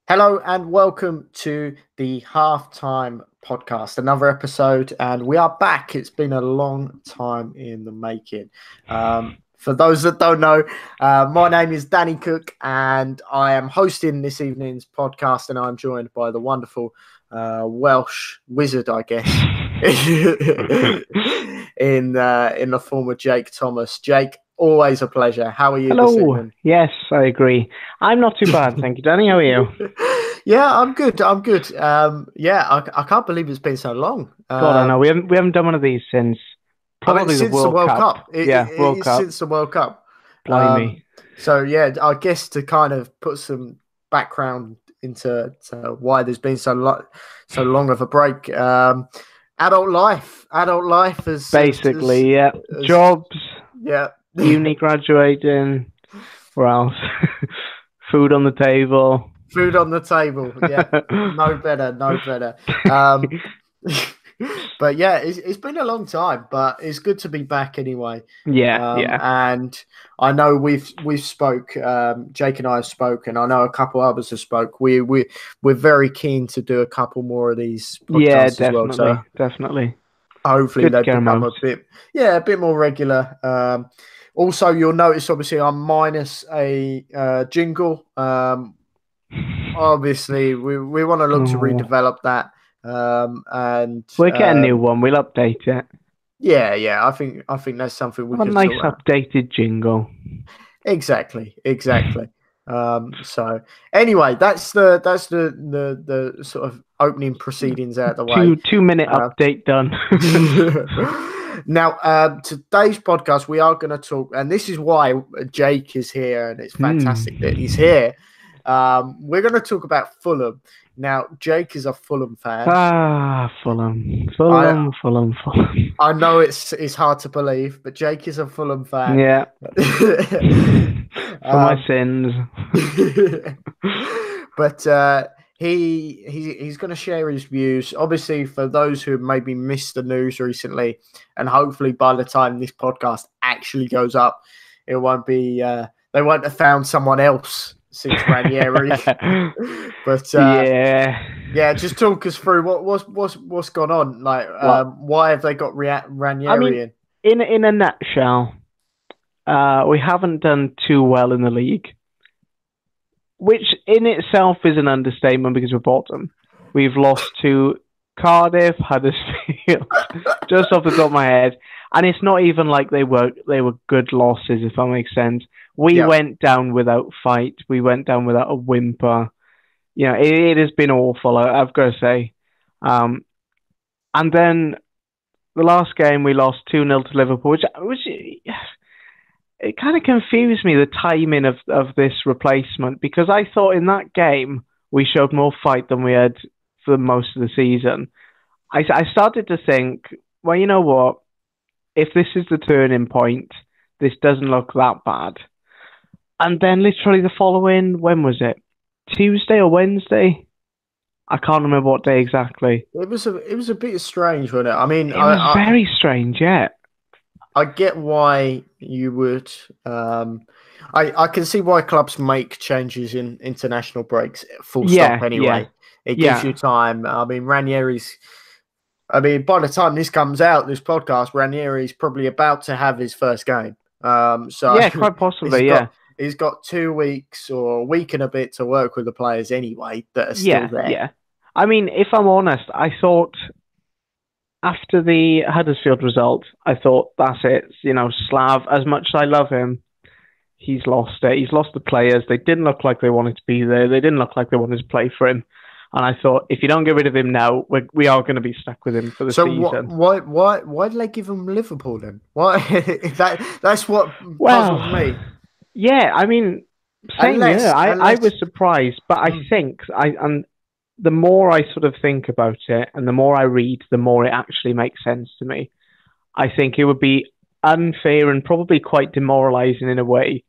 Hello and welcome to the Halftime Podcast, another episode, and we are back. It's been a long time in the making. For those that don't know, my name is Danny Cook, and I am hosting this evening's podcast, and I'm joined by the wonderful Welsh wizard, I guess, in the form of Jake Thomas. Jake, always a pleasure. How are you this Hello. evening? Yes, I agree. I'm not too bad, thank you, Danny. How are you? Yeah, I'm good. I'm good. I can't believe it's been so long. God, I know we haven't done one of these since I mean, probably the since the World World Cup. Cup. Yeah, World It's Cup. since the World Cup. Blimey. So yeah, I guess to kind of put some background into why there's been so long of a break. Adult life is Basically, yeah. Jobs, yeah, uni graduating. Where else? Food on the table. food on the table. Yeah, no better. But yeah, it's been a long time, but it's good to be back anyway. Yeah. And I know we've spoke. Jake and I have spoken. I know a couple others have spoke. We're very keen to do a couple more of these Yeah, podcasts as well. So definitely. hopefully Good to they get 'em become out. a bit more regular. Also, you'll notice obviously I'm minus a jingle. Obviously we want to look to Oh, redevelop that. And we'll get a new one. We'll update it. yeah, I think that's something we Have a could nice sort out. updated jingle. Exactly. So anyway, that's the sort of opening proceedings out of the way. 2 minute update done. Now, today's podcast, we are going to talk, and this is why Jake is here, and it's fantastic that he's here. We're going to talk about Fulham. Now, Jake is a Fulham fan. Fulham. I know it's hard to believe, but Jake is a Fulham fan. Yeah. For my sins. But he's going to share his views. Obviously, for those who maybe missed the news recently, and hopefully by the time this podcast actually goes up, it won't be they won't have found someone else since Ranieri. But yeah, just talk us through what's gone on. Like, why have they got Ranieri I mean, in a nutshell, we haven't done too well in the league, which in itself is an understatement because we're bottom. We've lost to Cardiff, Huddersfield, just off the top of my head, and it's not even like they were good losses, if that makes sense. We went down without fight. We went down without a whimper. You know, it has been awful, I've got to say. And then the last game we lost 2-0 to Liverpool, which it kind of confused me, the timing of this replacement, because I thought in that game we showed more fight than we had for most of the season. I started to think, well, you know what? If this is the turning point, this doesn't look that bad. And then literally the following, when was it? Tuesday or Wednesday? I can't remember what day exactly. It was a bit strange, wasn't it? I mean, it was very strange, yeah. I get why you would. I can see why clubs make changes in international breaks. Full stop. Anyway, it gives you time. I mean, Ranieri's. I mean, by the time this comes out, this podcast, Ranieri's probably about to have his first game. So yeah, quite possibly. He's got 2 weeks or a week and a bit to work with the players anyway that are still there. Yeah. I mean, if I'm honest, I thought after the Huddersfield result, I thought that's it. You know, Slav, as much as I love him, he's lost it. He's lost the players. They didn't look like they wanted to be there. They didn't look like they wanted to play for him. And I thought, if you don't get rid of him now, we are going to be stuck with him for the season. So why did they give him Liverpool then? Why that's what puzzles me. Yeah, I mean, I was surprised, but I think the more I sort of think about it and the more I read, the more it actually makes sense to me. I think it would be unfair and probably quite demoralising in a way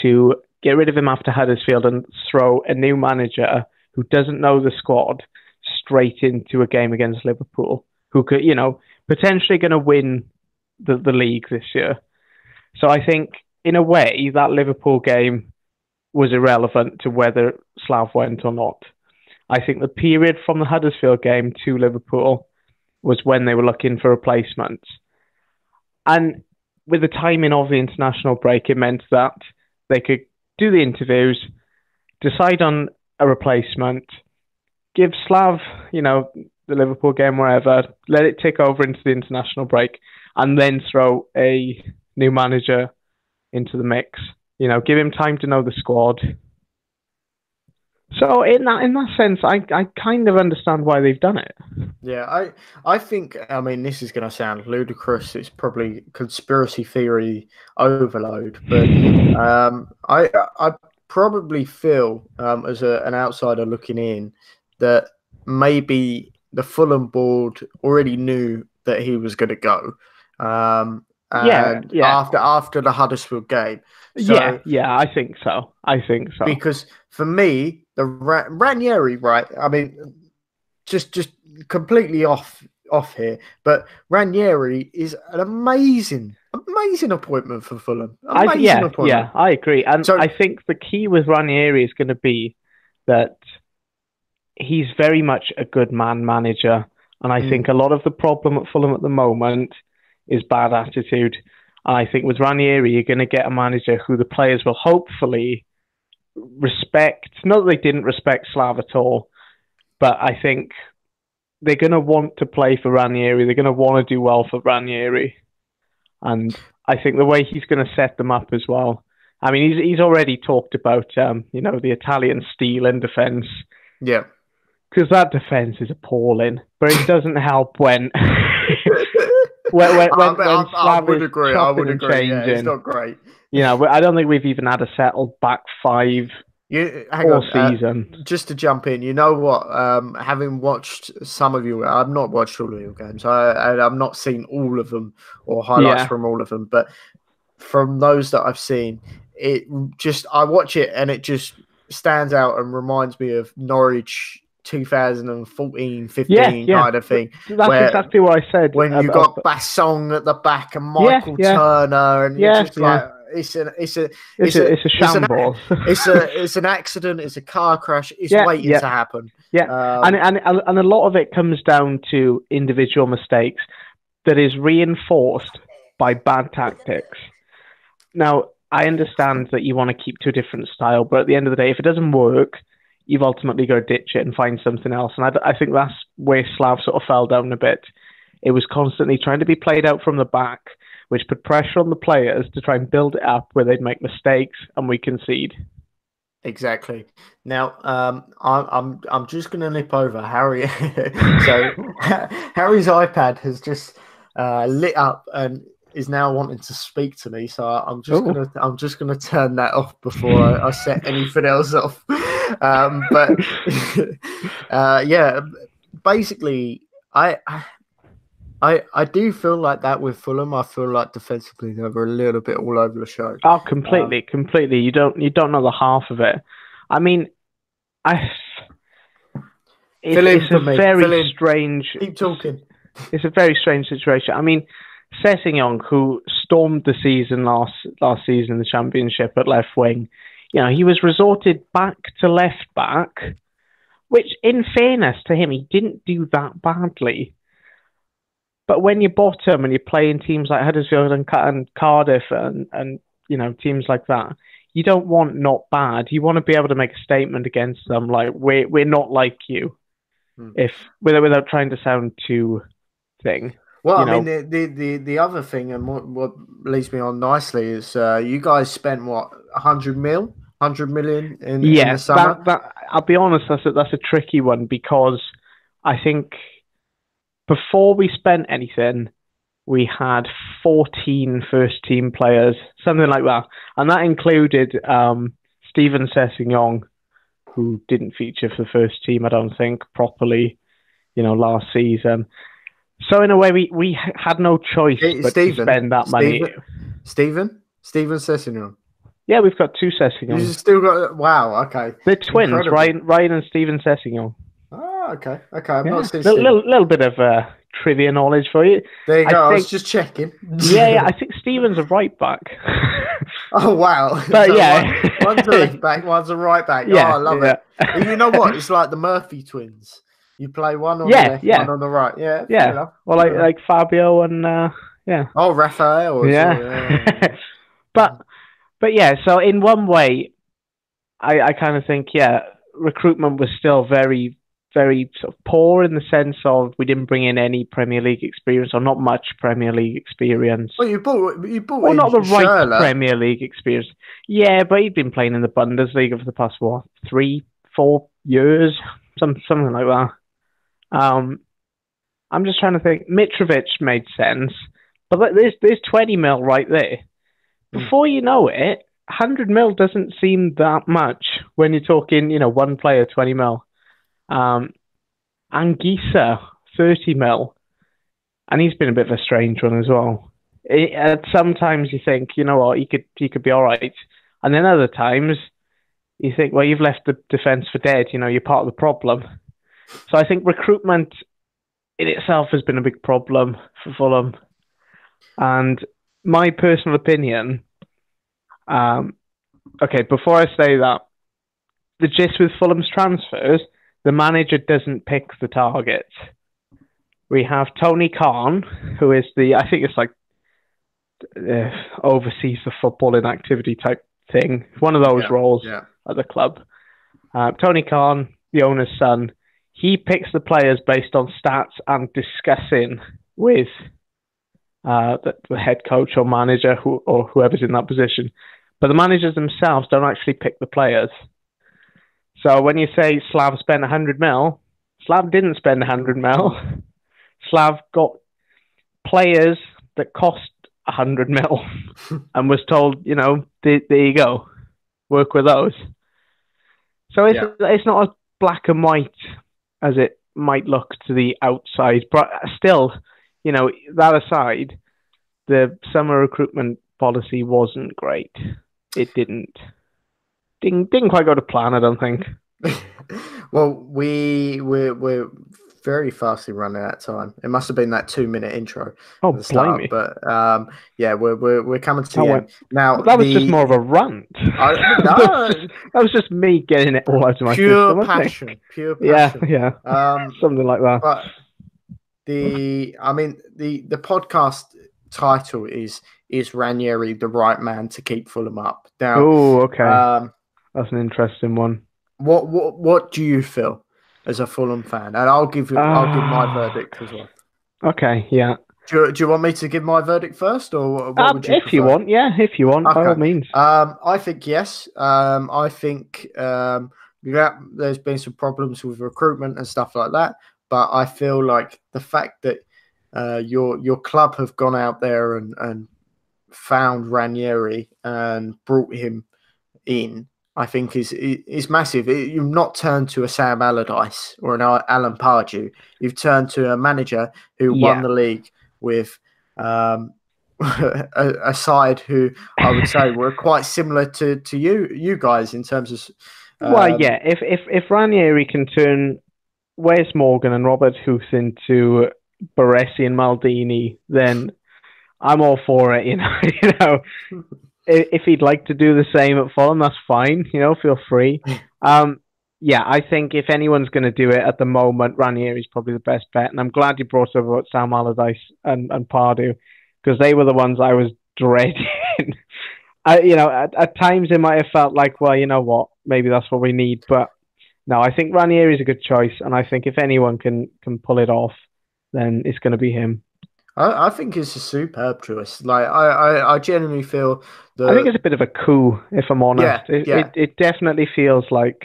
to get rid of him after Huddersfield and throw a new manager who doesn't know the squad straight into a game against Liverpool, who could, you know, potentially going to win the league this year. So I think, in a way, that Liverpool game was irrelevant to whether Slav went or not. I think the period from the Huddersfield game to Liverpool was when they were looking for replacements. And with the timing of the international break, it meant that they could do the interviews, decide on a replacement, give Slav, the Liverpool game, wherever, let it tick over into the international break, and then throw a new manager into the mix. Give him time to know the squad. So in that sense, I kind of understand why they've done it. Yeah, I think, this is going to sound ludicrous. It's probably conspiracy theory overload, but I probably feel, as an outsider looking in, that maybe the Fulham board already knew that he was going to go. After the Huddersfield game. So, yeah, I think so. Because for me, the Ranieri, right? Just completely off here, but Ranieri is an amazing appointment for Fulham. Appointment. Yeah, I agree. And so, I think the key with Ranieri is going to be that he's very much a good man manager. And I think a lot of the problem at Fulham at the moment is bad attitude. And I think with Ranieri, you're going to get a manager who the players will hopefully respect. Not that they didn't respect Slav at all, but I think they're going to want to play for Ranieri. They're going to want to do well for Ranieri. And I think the way he's going to set them up as well. He's already talked about, the Italian steel in defence. Yeah. Because that defence is appalling. But it doesn't help when... I would agree. Yeah, it's not great. I don't think we've even had a settled back five all season. Just to jump in, you know what? Having watched some of you, I've not watched all of your games. I've not seen all of them or highlights from all of them. But from those that I've seen, I watch it and it just stands out and reminds me of Norwich 2014-15 kind of thing. That's exactly what I said. When you got Bassong at the back and Michael Turner, and you're just like, it's a shambles. It's an accident. It's a car crash. It's waiting to happen. Yeah, and a lot of it comes down to individual mistakes that is reinforced by bad tactics. Now, I understand that you want to keep to a different style, but at the end of the day, if it doesn't work, you've ultimately got to ditch it and find something else. And I think that's where Slav sort of fell down a bit. It was constantly trying to be played out from the back, which put pressure on the players to try and build it up where they'd make mistakes and we concede. Exactly. Now, I'm just going to nip over Harry. So Harry's iPad has just lit up and is now wanting to speak to me. So I'm just gonna turn that off before I set anything else off. Basically, I do feel like that with Fulham. I feel like defensively they were a little bit all over the show. Oh, completely. You don't know the half of it. It's a very strange. Keep talking. It's a very strange situation. Sessegnon, who stormed the season last season in the Championship at left wing, he was resorted back to left back, which, in fairness to him, he didn't do that badly. But when you're bottom and you're playing teams like Huddersfield and Cardiff and teams like that, you don't want not bad. You want to be able to make a statement against them, like we're not like you, without trying to sound too thing. Well, the other thing, and what leads me on nicely, is you guys spent what, 100 million in the summer. I'll be honest, that's a tricky one, because I think before we spent anything, we had 14 first team players, something like that, and that included Steven Sessegnon, who didn't feature for the first team, I don't think, properly, last season. So in a way, we had no choice but to spend that money. Steven Sessegnon. Yeah, we've got two Sessegnons. You've still got... Wow, okay. They're twins, Ryan and Steven Sessegnon. Ah, Okay. I've Yeah, not seen Stephen. little bit of trivia knowledge for you. There you go. I was just checking. Yeah. I think Stephen's a right back. Oh wow! But So yeah, one's a left back, one's a right back. Yeah, I love it. You know what? It's like the Murphy twins. You play one on the left, one on the right. Yeah, fair enough. Well, like Fabio and yeah. Oh, Raphael. Yeah. But yeah. So in one way, I kind of think recruitment was still very, very sort of poor in the sense of we didn't bring in any Premier League experience or not much Premier League experience. Well, you bought well, not the right Premier League experience. Yeah, but he'd been playing in the Bundesliga for the past 3-4 years, something like that. I'm just trying to think. Mitrovic made sense, but there's 20 mil right there. Before you know it, 100 mil doesn't seem that much when you're talking, one player, 20 mil. Anguissa, 30 mil. And he's been a bit of a strange one as well. Sometimes you think, you know what, he could be all right. And then other times you think, well, you've left the defence for dead. You're part of the problem. So I think recruitment in itself has been a big problem for Fulham. And my personal opinion, okay, before I say that, the gist with Fulham's transfers, the manager doesn't pick the targets. We have Tony Khan, who is I think it's like oversees the footballing activity type thing. One of those roles at the club. Tony Khan, the owner's son, he picks the players based on stats and discussing with the head coach or manager or whoever's in that position. But the managers themselves don't actually pick the players. So when you say Slav spent 100 mil, Slav didn't spend 100 mil. Slav got players that cost 100 mil and was told, there you go, work with those. So it's not as black and white as it might look to the outside. But still, that aside, the summer recruitment policy wasn't great. It didn't quite go to plan, I don't think. Well, we're very fastly running out of time. It must have been that 2-minute intro. Oh, blimey. But we're coming to the end. Now, that was just more of a rant. No. That was just me getting it all out of my system. Pure passion. Yeah. Something like that. But the podcast title is Ranieri the right man to keep Fulham up? Now, okay. That's an interesting one. What do you feel as a Fulham fan? And I'll give my verdict as well. Okay, yeah. Do you want me to give my verdict first, or what would you prefer? If you want, by all means. I think yes. I think there's been some problems with recruitment and stuff like that, but I feel like the fact that your club have gone out there and found Ranieri and brought him in, I think is massive. You've not turned to a Sam Allardyce or an Alan Pardew. You've turned to a manager who won the league with a side who I would say were quite similar to you guys in terms of. If Ranieri can turn Wes Morgan and Robert Huth into Baresi and Maldini, then I'm all for it. If he'd like to do the same at Fulham, that's fine. Feel free. I think if anyone's going to do it at the moment, Ranieri's probably the best bet. And I'm glad you brought up about Sam Allardyce and Pardew, because they were the ones I was dreading. At times it might have felt like, well, you know what, maybe that's what we need. But no, I think Ranieri's a good choice. And I think if anyone can pull it off, then it's going to be him. I think it's a superb choice. Like I genuinely feel that I think it's a bit of a coup, if I'm honest. It definitely feels like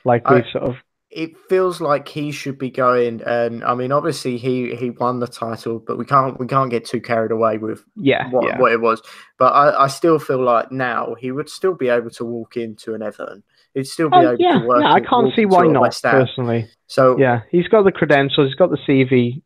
we sort of. It feels like he should be going, and I mean, obviously he won the title, but we can't get too carried away with what it was. But I still feel like now he would still be able to walk into an Everton. He'd still be able to work. Yeah, I can't see why not, personally. So yeah, he's got the credentials, he's got the CV,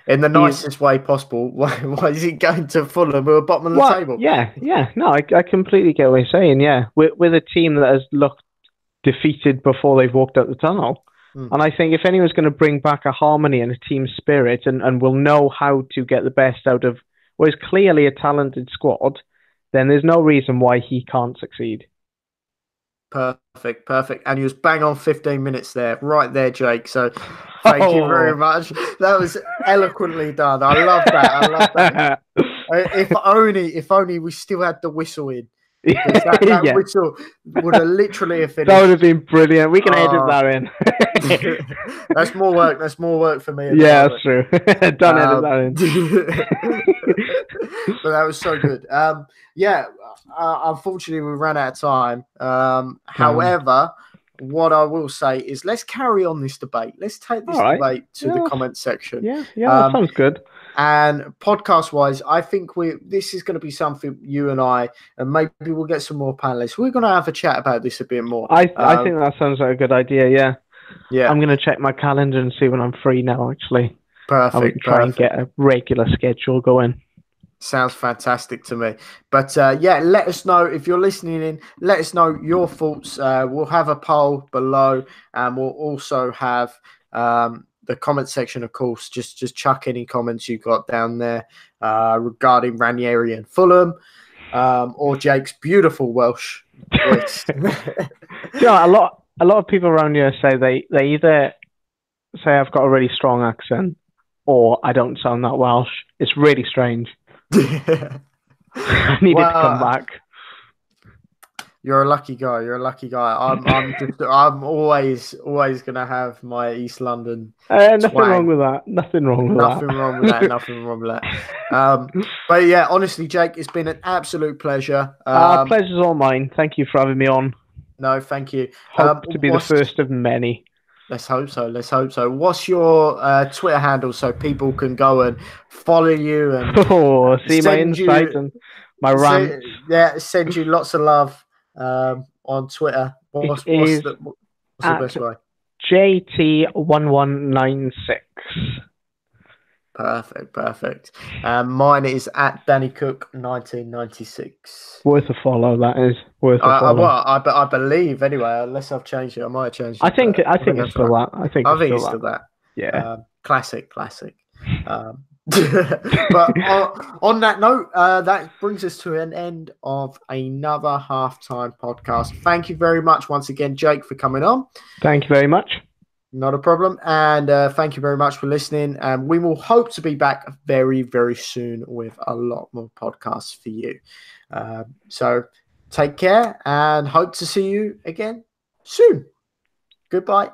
in the nicest way possible. Why is he going to Fulham, who are bottom of the table? Yeah. No, I completely get what you're saying. Yeah, with a team that has looked defeated before they've walked out the tunnel. And I think if anyone's going to bring back a harmony and a team spirit and will know how to get the best out of what is clearly a talented squad, then there's no reason why he can't succeed. Perfect. And you was bang on 15 minutes there, right there, Jake. So thank you very much. That was eloquently done. I love that. If only we still had the whistle in. Because that whistle would have literally have finished. That would have been brilliant. We can edit that in. That's more work. That's more work for me. Yeah, that's true. Don't edit that in. But that was so good. Unfortunately, we ran out of time. However, what I will say is let's carry on this debate. Let's take this debate to the comment section. Yeah, that sounds good. And podcast-wise, I think this is going to be something you and I, and maybe we'll get some more panelists. We're going to have a chat about this a bit more. I think that sounds like a good idea, yeah. I'm going to check my calendar and see when I'm free now, actually. Perfect. Try and get a regular schedule going. Sounds fantastic to me. But let us know if you're listening in. Let us know your thoughts. We'll have a poll below, and we'll also have the comment section, of course. Just chuck any comments you got down there regarding Ranieri and Fulham, or Jake's beautiful Welsh voice. A lot of people around here say they either say I've got a really strong accent or I don't sound that Welsh. It's really strange. I needed to come back. You're a lucky guy. I'm always gonna have my East London. Nothing wrong with that. Nothing wrong with that. But yeah, honestly, Jake, it's been an absolute pleasure. Pleasure's all mine. Thank you for having me on. No, thank you. Hope to be the first of many. Let's hope so. What's your Twitter handle so people can go and follow you and see my insight and my rant? Send you lots of love on Twitter. What's the best way? JT1196. Perfect. Mine is at Danny Cook 1996. Worth a follow. That is worth a follow. I believe anyway. Unless I've changed it, I might have changed it. I think it's still that. I think it's still that. Yeah. Classic. But on that note, that brings us to an end of another halftime podcast. Thank you very much once again, Jake, for coming on. Thank you very much. Not a problem. And thank you very much for listening. And we will hope to be back very, very soon with a lot more podcasts for you. So take care and hope to see you again soon. Goodbye.